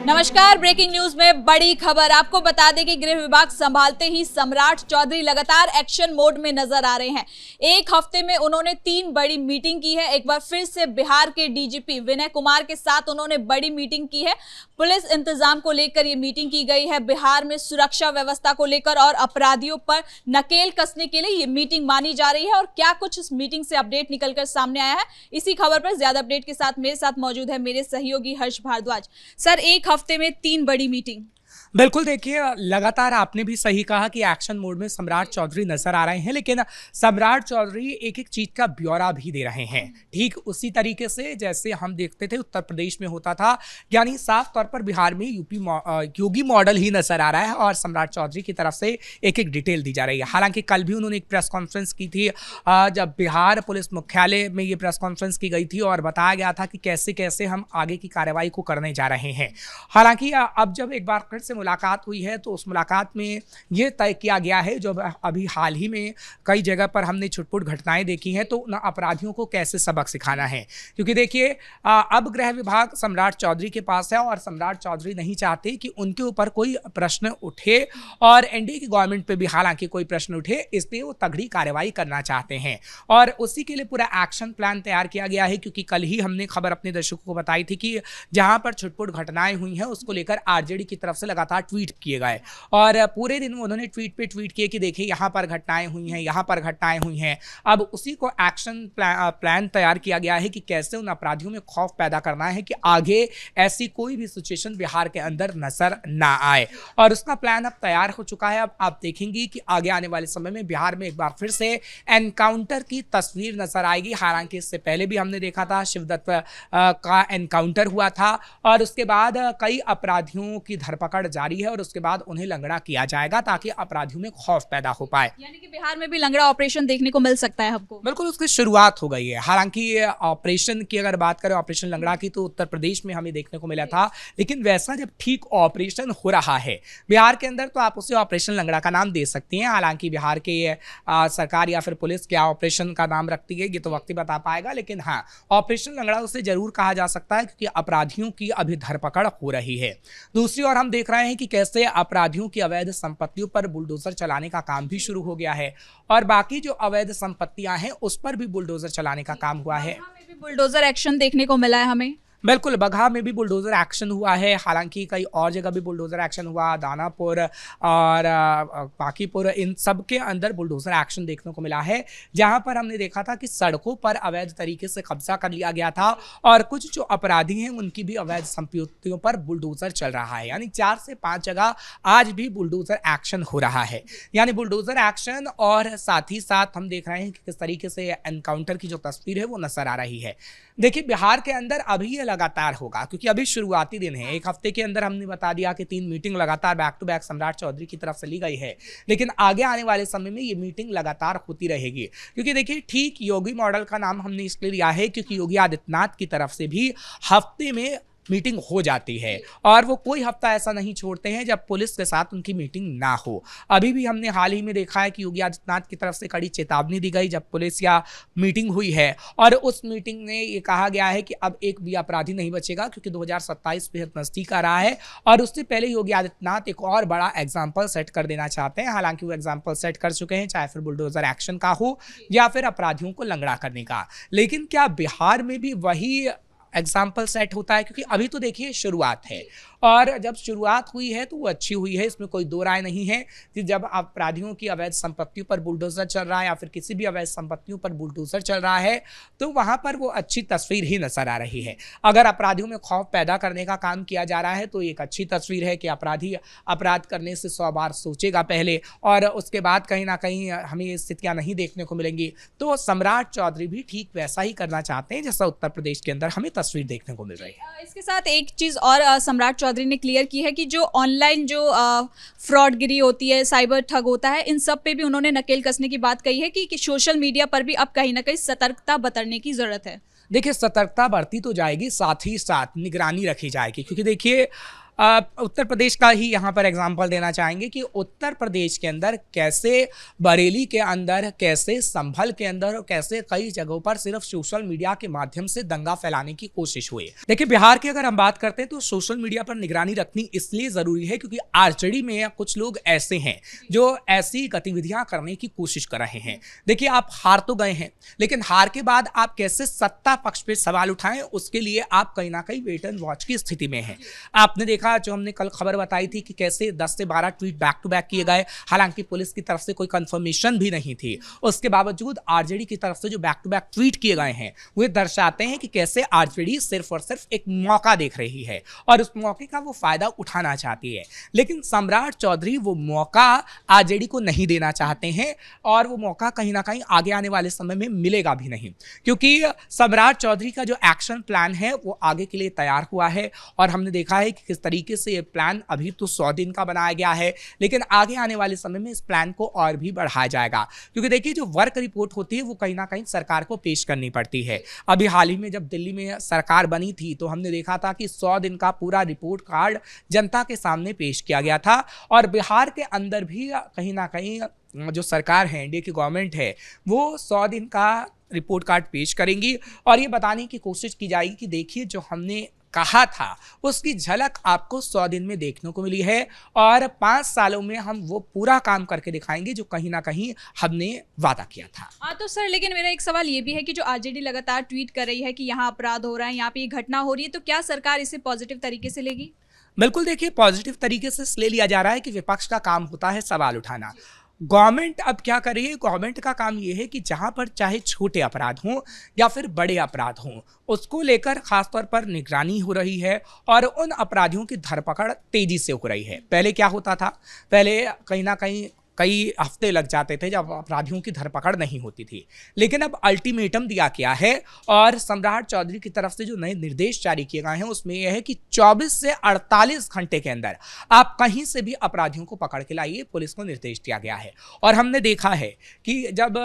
नमस्कार। Breaking news में बड़ी खबर आपको बता दें कि गृह विभाग संभालते ही सम्राट चौधरी लगातार एक्शन मोड में नजर आ रहे हैं। एक हफ्ते में उन्होंने 3 बड़ी मीटिंग की है। एक बार फिर से बिहार के डीजीपी विनय कुमार के साथ उन्होंने बड़ी मीटिंग की है। पुलिस इंतजाम को लेकर ये मीटिंग की गई है। बिहार में सुरक्षा व्यवस्था को लेकर और अपराधियों पर नकेल कसने के लिए ये मीटिंग मानी जा रही है। और क्या कुछ इस मीटिंग से अपडेट निकलकर सामने आया है, इसी खबर पर ज्यादा अपडेट के साथ मेरे साथ मौजूद है मेरे सहयोगी हर्ष भारद्वाज। सर, एक हफ्ते में 3 बड़ी मीटिंग। बिल्कुल, देखिए लगातार आपने भी सही कहा कि एक्शन मोड में सम्राट चौधरी नजर आ रहे हैं, लेकिन सम्राट चौधरी एक एक चीज का ब्यौरा भी दे रहे हैं। ठीक उसी तरीके से जैसे हम देखते थे उत्तर प्रदेश में होता था, यानी साफ तौर पर बिहार में योगी मॉडल ही नजर आ रहा है और सम्राट चौधरी की तरफ से एक एक डिटेल दी जा रही है। हालांकि कल भी उन्होंने एक प्रेस कॉन्फ्रेंस की थी, जब बिहार पुलिस मुख्यालय में ये प्रेस कॉन्फ्रेंस की गई थी और बताया गया था कि कैसे कैसे हम आगे की कार्रवाई को करने जा रहे हैं। हालांकि अब जब एक बार फिर से मुलाकात हुई है तो उस मुलाकात में ये तय किया गया है, जो अभी हाल ही में कई जगह पर हमने छुटपुट घटनाएं देखी हैं, तो उन अपराधियों को कैसे सबक सिखाना है। क्योंकि देखिए अब गृह विभाग सम्राट चौधरी के पास है और सम्राट चौधरी नहीं चाहते कि उनके ऊपर कोई प्रश्न उठे और एनडीए की गवर्नमेंट पे भी हालांकि कोई प्रश्न उठे, इसलिए वो तगड़ी कार्रवाई करना चाहते हैं और उसी के लिए पूरा एक्शन प्लान तैयार किया गया है। क्योंकि कल ही हमने खबर अपने दर्शकों को बताई थी कि जहां पर छुटपुट घटनाएं हुई हैं उसको लेकर आरजेडी की तरफ से लगातार ट्वीट किए गए और पूरे दिन उन्होंने ट्वीट पे ट्वीट किए कि देखिए यहाँ पर घटनाएं हुई हैं, यहाँ पर घटनाएं हुई हैं। अब उसी को एक्शन प्लान तैयार किया गया है कि कैसे उन अपराधियों में खौफ पैदा करना है कि आगे ऐसी कोई भी सिचुएशन बिहार के अंदर नजर ना आए और उसका प्लान अब तैयार हो चुका है। अब आप देखेंगे कि आगे आने वाले समय में बिहार में एक बार फिर से एनकाउंटर की तस्वीर नजर आएगी। हालांकि इससे पहले भी हमने देखा था शिवदत्त का एनकाउंटर हुआ था और उसके बाद कई अपराधियों की धरपकड़ जारी है और उसके बाद उन्हें लंगड़ा किया जाएगा ताकि अपराधियों में खौफ पैदा हो पाए। यानी कि बिहार में भी लंगड़ा ऑपरेशन देखने को मिल सकता है हमको। बिल्कुल, उसकी शुरुआत हो गई है। हालांकि ऑपरेशन की अगर बात करें, ऑपरेशन लंगड़ा की, तो उत्तर प्रदेश में हमें देखने को मिला था, लेकिन वैसा जब ठीक ऑपरेशन हो रहा है बिहार के अंदर तो आप उसे ऑपरेशन लंगड़ा का नाम दे सकती हैं। हालांकि बिहार के सरकार या फिर पुलिस क्या ऑपरेशन का नाम रखती है ये तो वक्त ही बता पाएगा, लेकिन हाँ, ऑपरेशन लंगड़ा उसे जरूर कहा जा सकता है क्योंकि अपराधियों की अभी धरपकड़ हो रही है। दूसरी ओर हम देख रहे हैं कि कैसे अपराधियों की अवैध संपत्तियों पर बुलडोजर चलाने का काम भी शुरू हो गया है और बाकी जो अवैध संपत्तियां हैं उस पर भी बुलडोजर चलाने का काम हुआ है। में भी बुलडोजर एक्शन देखने को मिला है हमें। बिल्कुल, बगहा में भी बुलडोजर एक्शन हुआ है। हालांकि कई और जगह भी बुलडोजर एक्शन हुआ, दानापुर और बांकीपुर, इन सब के अंदर बुलडोजर एक्शन देखने को मिला है, जहां पर हमने देखा था कि सड़कों पर अवैध तरीके से कब्जा कर लिया गया था और कुछ जो अपराधी हैं उनकी भी अवैध संपत्तियों पर बुलडोजर चल रहा है। यानी 4 से 5 जगह आज भी बुलडोजर एक्शन हो रहा है। यानी बुलडोजर एक्शन और साथ ही साथ हम देख रहे हैं कि किस तरीके से एनकाउंटर की जो तस्वीर है वो नजर आ रही है। देखिए, बिहार के अंदर अभी ये लगातार होगा क्योंकि अभी शुरुआती दिन है। एक हफ्ते के अंदर हमने बता दिया कि 3 मीटिंग लगातार बैक टू बैक सम्राट चौधरी की तरफ से ली गई है, लेकिन आगे आने वाले समय में ये मीटिंग लगातार होती रहेगी। क्योंकि देखिए, ठीक योगी मॉडल का नाम हमने इसलिए लिया है क्योंकि योगी आदित्यनाथ की तरफ से भी हफ्ते में मीटिंग हो जाती है और वो कोई हफ्ता ऐसा नहीं छोड़ते हैं जब पुलिस के साथ उनकी मीटिंग ना हो। अभी भी हमने हाल ही में देखा है कि योगी आदित्यनाथ की तरफ से कड़ी चेतावनी दी गई जब पुलिस या मीटिंग हुई है और उस मीटिंग में ये कहा गया है कि अब एक भी अपराधी नहीं बचेगा क्योंकि 2027 बेहद नजदीक आ रहा है और उससे पहले योगी आदित्यनाथ एक और बड़ा एग्जाम्पल सेट कर देना चाहते हैं। हालांकि वो एग्जाम्पल सेट कर चुके हैं, चाहे फिर बुलडोजर एक्शन का हो या फिर अपराधियों को लंगड़ा करने का। लेकिन क्या बिहार में भी वही एग्जाम्पल सेट होता है? क्योंकि अभी तो देखिए शुरुआत है और जब शुरुआत हुई है तो वो अच्छी हुई है, इसमें कोई दो राय नहीं है कि जब अपराधियों की अवैध संपत्तियों पर बुलडोजर चल रहा है या फिर किसी भी अवैध संपत्तियों पर बुलडोजर चल रहा है तो वहां पर वो अच्छी तस्वीर ही नजर आ रही है। अगर अपराधियों में खौफ पैदा करने का काम किया जा रहा है तो एक अच्छी तस्वीर है कि अपराधी अपराध करने से 100 बार सोचेगा पहले और उसके बाद कहीं ना कहीं हमें ये स्थितियां नहीं देखने को मिलेंगी। तो सम्राट चौधरी भी ठीक वैसा ही करना चाहते हैं जैसा उत्तर प्रदेश के अंदर हमें तस्वीर देखने को मिल रही है। इसके साथ एक चीज और सम्राट चौधरी ने क्लियर की है कि जो ऑनलाइन जो फ्रॉडगिरी होती है, साइबर ठग होता है, इन सब पे भी उन्होंने नकेल कसने की बात कही है कि सोशल मीडिया पर भी अब कहीं ना कहीं सतर्कता बरतने की जरूरत है। देखिए, सतर्कता बढ़ती तो जाएगी, साथ ही साथ निगरानी रखी जाएगी क्योंकि देखिए उत्तर प्रदेश का ही यहाँ पर एग्जाम्पल देना चाहेंगे कि उत्तर प्रदेश के अंदर कैसे बरेली के अंदर, कैसे संभल के अंदर और कैसे कई जगहों पर सिर्फ सोशल मीडिया के माध्यम से दंगा फैलाने की कोशिश हुई। देखिए, बिहार की अगर हम बात करते हैं तो सोशल मीडिया पर निगरानी रखनी इसलिए जरूरी है क्योंकि आरजेडी में कुछ लोग ऐसे हैं जो ऐसी गतिविधियां करने की कोशिश कर रहे हैं। देखिए, आप हार तो गए हैं, लेकिन हार के बाद आप कैसे सत्ता पक्ष पे सवाल उठाएं, उसके लिए आप कहीं ना कहीं वेट एंड वॉच की स्थिति में हैं। आपने देखा, जो हमने कल खबर बताई थी कि कैसे 10 से 12 ट्वीट बैक टू बैक किए गए, हालांकि पुलिस की तरफ से कोई कंफर्मेशन भी नहीं थी। उसके बावजूद आरजेडी की तरफ से जो बैक टू बैक ट्वीट किए गए हैं वो दर्शाते हैं कि कैसे आरजेडी सिर्फ और सिर्फ एक मौका देख रही है और उस मौके का वो फायदा उठाना चाहती है। लेकिन सम्राट चौधरी वो मौका आरजेडी को नहीं देना चाहते हैं और वो मौका कहीं ना कहीं आगे आने वाले समय में मिलेगा भी नहीं, क्योंकि सम्राट चौधरी का जो एक्शन प्लान है वो आगे के लिए तैयार हुआ है और हमने देखा है कि किस तरीके से ये प्लान अभी तो 100 दिन का बनाया गया है, लेकिन आगे आने वाले समय में इस प्लान को और भी बढ़ाया जाएगा। क्योंकि देखिए, जो वर्क रिपोर्ट होती है वो कहीं ना कहीं सरकार को पेश करनी पड़ती है। अभी हाल ही में जब दिल्ली में सरकार बनी थी तो हमने देखा था कि 100 दिन का पूरा रिपोर्ट कार्ड जनता के सामने पेश किया गया था और बिहार के अंदर भी कहीं ना कहीं जो सरकार है, इंडिया की गवर्नमेंट है, वो 100 दिन का रिपोर्ट कार्ड पेश करेंगी और ये बताने की कोशिश की जाएगी कि देखिए, जो हमने कहा था उसकी झलक आपको 100 दिन में देखने को मिली है और 5 सालों में हम वो पूरा काम करके दिखाएंगे जो कहीं ना कहीं हमने वादा किया था। हाँ तो सर, लेकिन मेरा एक सवाल ये भी है कि जो आरजेडी लगातार ट्वीट कर रही है कि यहाँ अपराध हो रहा है, यहाँ पे ये घटना हो रही है, तो क्या सरकार इसे पॉजिटिव तरीके से लेगी? बिल्कुल, देखिए, पॉजिटिव तरीके से ले लिया जा रहा है कि विपक्ष का काम होता है सवाल उठाना। गवर्नमेंट अब क्या कर रही है? गवर्नमेंट का काम ये है कि जहां पर चाहे छोटे अपराध हों या फिर बड़े अपराध हों, उसको लेकर खासतौर पर निगरानी हो रही है और उन अपराधियों की धरपकड़ तेजी से हो रही है। पहले क्या होता था? पहले कहीं ना कहीं कई हफ्ते लग जाते थे जब अपराधियों की धरपकड़ नहीं होती थी, लेकिन अब अल्टीमेटम दिया गया है और सम्राट चौधरी की तरफ से जो नए निर्देश जारी किए गए हैं उसमें यह है कि 24 से 48 घंटे के अंदर आप कहीं से भी अपराधियों को पकड़ के लाइए, पुलिस को निर्देश दिया गया है। और हमने देखा है कि जब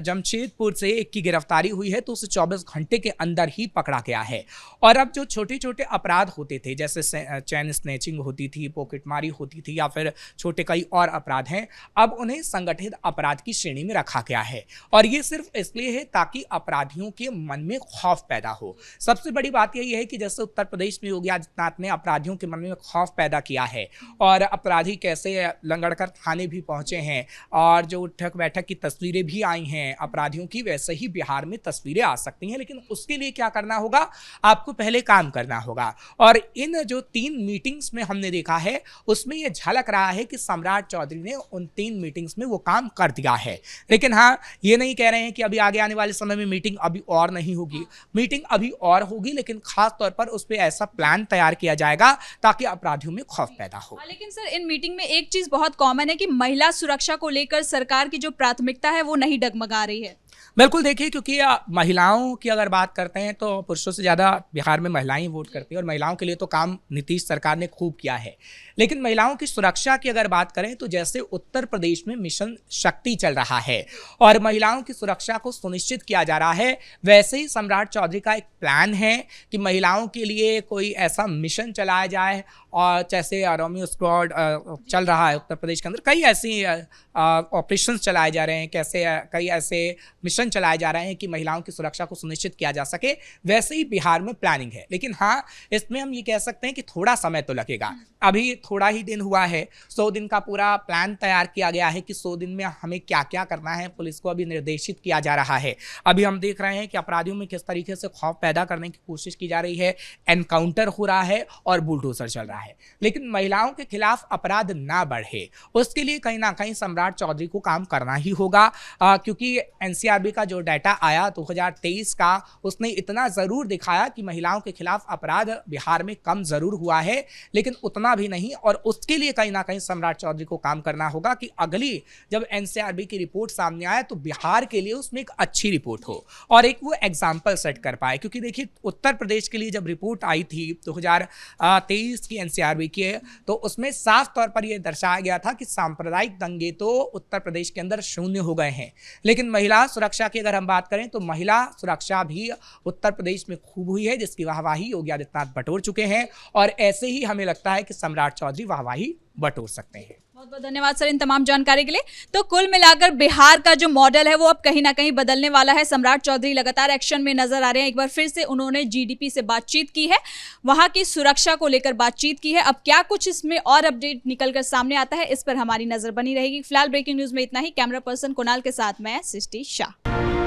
जमशेदपुर से एक की गिरफ्तारी हुई है तो उसे 24 घंटे के अंदर ही पकड़ा गया है। और अब जो छोटे छोटे अपराध होते थे, जैसे चैन स्नैचिंग होती थी, पॉकेटमारी होती थी या फिर छोटे कई और अपराध हैं, अब उन्हें संगठित अपराध की श्रेणी में रखा गया है और ये सिर्फ इसलिए है ताकि अपराधियों के मन में खौफ पैदा हो। सबसे बड़ी बात यही है कि जैसे उत्तर प्रदेश में योगी आदित्यनाथ ने अपराधियों के मन में खौफ पैदा किया है और अपराधी कैसे लंगड़कर थाने भी पहुंचे हैं और जो उठक बैठक की तस्वीरें भी आई हैं अपराधियों की, वैसे ही बिहार में तस्वीरें आ सकती हैं। लेकिन उसके लिए क्या करना होगा? आपको पहले काम करना होगा और इन जो 3 मीटिंग्स में हमने देखा है उसमें यह झलक रहा है कि सम्राट चौधरी ने उन 3 मीटिंग्स में वो काम कर दिया है। लेकिन हाँ, ये नहीं कह रहे हैं कि अभी आगे आने वाले समय में मीटिंग अभी और नहीं होगी। मीटिंग अभी और होगी, लेकिन खास तौर पर उस पर ऐसा प्लान तैयार किया जाएगा ताकि अपराधियों में खौफ पैदा हो। लेकिन सर, इन मीटिंग में एक चीज बहुत कॉमन है कि महिला सुरक्षा को लेकर सरकार की जो प्राथमिकता है वो नहीं डगमगा रही है। बिल्कुल, देखिए, क्योंकि महिलाओं की अगर बात करते हैं तो पुरुषों से ज़्यादा बिहार में महिलाएं वोट करती हैं और महिलाओं के लिए तो काम नीतीश सरकार ने खूब किया है। लेकिन महिलाओं की सुरक्षा की अगर बात करें तो जैसे उत्तर प्रदेश में मिशन शक्ति चल रहा है और महिलाओं की सुरक्षा को सुनिश्चित किया जा रहा है, वैसे ही सम्राट चौधरी का एक प्लान है कि महिलाओं के लिए कोई ऐसा मिशन चलाया जाए और जैसे रोमियो स्क्वाड चल रहा है उत्तर प्रदेश के अंदर, कई ऐसी ऑपरेशंस चलाए जा रहे हैं, कैसे कई ऐसे मिशन चलाए जा रहे हैं कि महिलाओं की सुरक्षा को सुनिश्चित किया जा सके, वैसे ही बिहार में प्लानिंग है। लेकिन हाँ, इसमें हम ये कह सकते हैं कि थोड़ा समय तो लगेगा। अभी थोड़ा ही दिन हुआ है, 100 दिन का पूरा प्लान तैयार किया गया है कि 100 दिन में हमें क्या क्या करना है, पुलिस को अभी निर्देशित किया जा रहा है। अभी हम देख रहे हैं कि अपराधियों में किस तरीके से खौफ पैदा करने की कोशिश की जा रही है, एनकाउंटर हो रहा है और बुलडोजर चल रहा है। लेकिन महिलाओं के खिलाफ अपराध ना बढ़े, उसके लिए कहीं ना कहीं सम्राट चौधरी को काम करना ही होगा, क्योंकि एनसीआरबी का जो डाटा आया 2023 का, उसने इतना ज़रूर दिखाया कि महिलाओं के खिलाफ अपराध बिहार में कम ज़रूर हुआ है, लेकिन उतना भी नहीं। और उसके लिए कहीं ना कहीं सम्राट चौधरी को काम करना होगा कि अगली जब एनसीआरबी की रिपोर्ट सामने आए तो बिहार के लिए उसमें एक अच्छी रिपोर्ट हो और एक वो एग्जाम्पल सेट कर पाए। क्योंकि देखिए, उत्तर प्रदेश के लिए जब रिपोर्ट आई थी 2023 की एनसीआरबी की, तो उसमें साफ तौर पर यह दर्शाया गया था कि सांप्रदायिक दंगे तो उत्तर प्रदेश के अंदर शून्य हो गए हैं, लेकिन महिला सुरक्षा की अगर हम बात करें तो महिला सुरक्षा भी उत्तर प्रदेश में खूब हुई है, जिसकी वाहवाही योगी आदित्यनाथ बटोर चुके हैं और ऐसे ही हमें लगता है कि सम्राट चौधरी वाहवाही बटोर सकते हैं। बहुत बहुत धन्यवाद सर इन तमाम जानकारी के लिए। तो कुल मिलाकर बिहार का जो मॉडल है वो अब कहीं ना कहीं बदलने वाला है। सम्राट चौधरी लगातार एक्शन में नजर आ रहे हैं। एक बार फिर से उन्होंने जीडीपी से बातचीत की है, वहां की सुरक्षा को लेकर बातचीत की है। अब क्या कुछ इसमें और अपडेट निकलकर सामने आता है, इस पर हमारी नजर बनी रहेगी। फिलहाल ब्रेकिंग न्यूज में इतना ही। कैमरा पर्सन कुणाल के साथ मैं सृष्टि शाह।